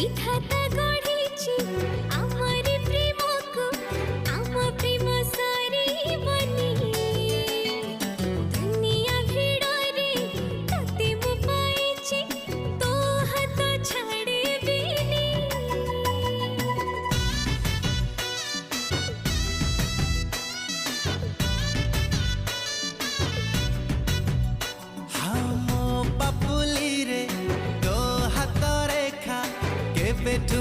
विधाता गढ़ीची आमरी प्रेमको आम प्रेम सारी बनी दुनिया भिड़रे तते मु पाइची तो हाथ छाड़ेबिनी। हाँ मो पापुली रे तो हाथ रेखा केबेठू